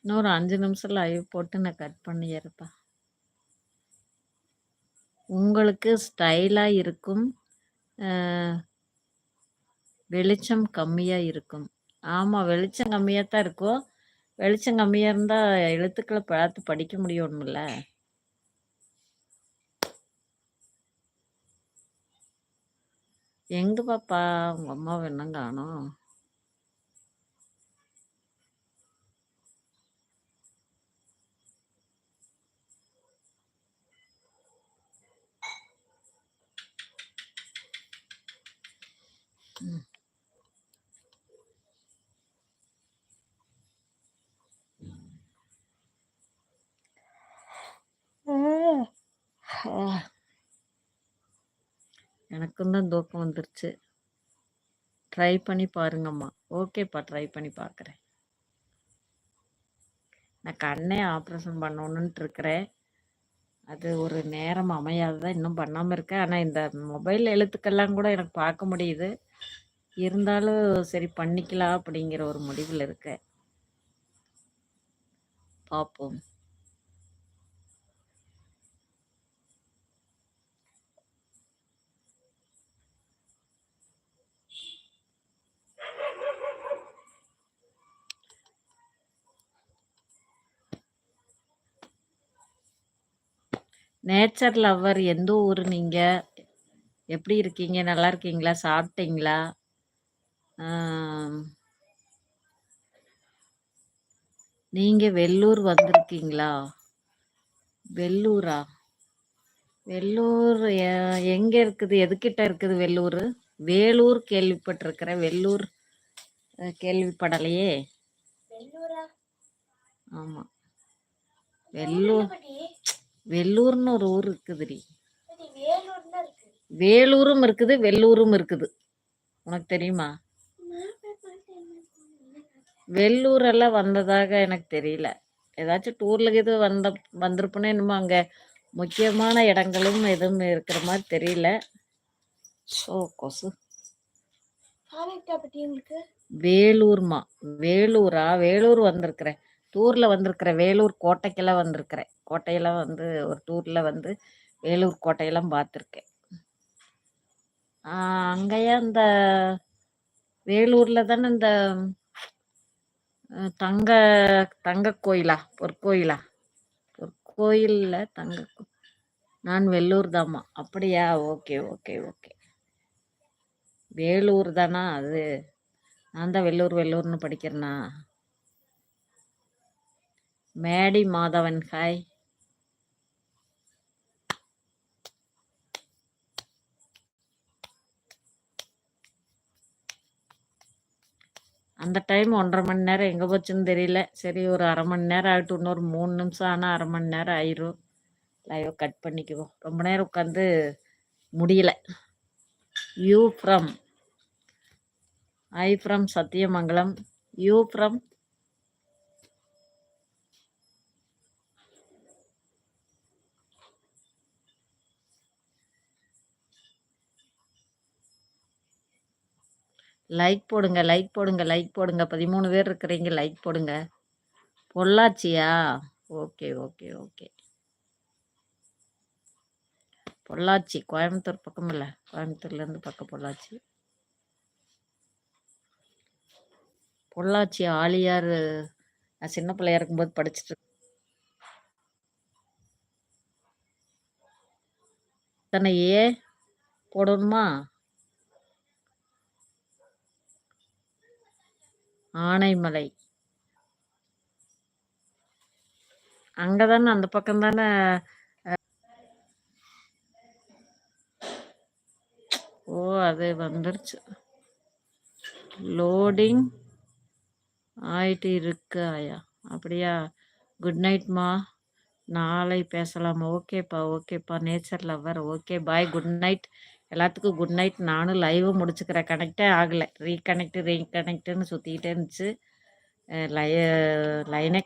இன்னொரு 5 நிமிஷம் லைவ் போட்டு நான் கட் பண்ணிடுறேன்ப்பா. உங்களுக்கு ஸ்டைலா இருக்கும். அ வெளிச்சம் கம்மியா இருக்கும். ஆமா, வெளிச்சம் கம்மியா தான் இருக்கும். வெளிச்சம் கம்மியா இருந்தா எழுத்துக்கள பார்த்து படிக்க முடியணும்ல. எங்க பாப்பா? உங்க அம்மாவ இன்னும் காணோம். ம். எனக்கும் தான் தூக்கம் வந்துருச்சு. ட்ரை பண்ணி பாருங்கம்மா. ஓகேப்பா, ட்ரை பண்ணி பார்க்குறேன். நான் கண்ணே ஆப்ரேஷன் பண்ணணுன்ட்டு இருக்கிறேன். அது ஒரு நேரம் அமையாததான் இன்னும் பண்ணாமல் இருக்கேன். ஆனால் இந்த மொபைல் எழுத்துக்கெல்லாம் கூட எனக்கு பார்க்க முடியுது. இருந்தாலும் சரி பண்ணிக்கலாம் அப்படிங்கிற ஒரு முடிவில் இருக்கேன். பார்ப்போம். நேச்சர் லவ்வர் எந்த ஊர் நீங்க? எப்படி இருக்கீங்க? நல்லா இருக்கீங்களா? சாப்பிட்டீங்களா? நீங்க வெள்ளூர் வந்திருக்கீங்களா? வெள்ளூரா? வெள்ளூர் எங்க இருக்குது? எதுக்கிட்ட இருக்குது வெள்ளூர்? வேலூர் கேள்விப்பட்டிருக்கிறேன். வெள்ளூர் கேள்விப்படலையே. ஆமா, வெள்ளூர். வெள்ளூர்னு ஒரு ஊர் இருக்குதுடி. வேலூரும் இருக்குது, வெள்ளூரும் இருக்குது. உனக்கு தெரியுமா? வெள்ளூர் எல்லாம் வந்ததாக எனக்கு தெரியல. ஏதாச்சும் டூர்ல இது வந்திருப்போன்னு என்னமோ அங்க முக்கியமான இடங்களும் எதுவும் இருக்கிற மாதிரி தெரியல. ஓ கொசு. வேலூர்மா? வேலூரா? வேலூர் வந்திருக்கிறேன். டூர்ல வந்திருக்கிறேன். வேலூர் கோட்டைக்கெல்லாம் வந்திருக்கிறேன். கோட்டையெல்லாம் வந்து ஒரு டூர்ல வந்து வேலூர் கோட்டையெல்லாம் பார்த்துருக்கேன். அங்கேயே அந்த வேலூர்ல தானே இந்த தங்க தங்க கோயிலா, பொற்கோயிலா? பொற்கோயில்ல தங்க. நான் வெள்ளூர் தாம்மா. அப்படியா? Okay okay okay. வேலூர் தானா அது? நான் தான் வெள்ளூர்னு படிக்கிறேனா? மேடி மாதவன் ஹாய். அந்த டைம் 1.5 மணி நேரம் எங்கே போச்சுன்னு தெரியல. சரி, ஒரு அரை மணி நேரம் ஆகிட்டு, இன்னொரு 3 நிமிஷம் ஆனால் அரை மணி நேரம் ஆயிரும். லைவ் கட் பண்ணிக்குவோம். ரொம்ப நேரம் உட்காந்து முடியல. You from? I from Sathyamangalam. You from? Like போடுங்க, லைக் போடுங்க, லைக் போடுங்க. 13 பேர் இருக்கிறீங்க, லைக் போடுங்க. பொள்ளாச்சியா? Okay okay okay. Pollachi Coimbatore பக்கம் இல்லை, கோயம்புத்தூர்லேருந்து பக்கம் பொள்ளாச்சி. பொள்ளாச்சி ஆலியார். நான் சின்ன பிள்ளையா இருக்கும்போது படிச்சுட்டு தானே. ஏ போடணுமா? ஆனைமலை அங்கதானே, அந்த பக்கம் தானே. ஓ, அது வந்துருச்சு. லோடிங் ஆயிட்டு இருக்கு ஆயா. அப்படியா? குட் நைட்மா. நாளை பேசலாம். ஓகேப்பா ஓகேப்பா. Nature lover okay bye. Good night எல்லாத்துக்கும். Good night. நானும் லைவ் முடிச்சுக்கிறேன். கனெக்டே ஆகலை. ரீகனெக்டுன்னு சுற்றிக்கிட்டே இருந்துச்சு. லைனே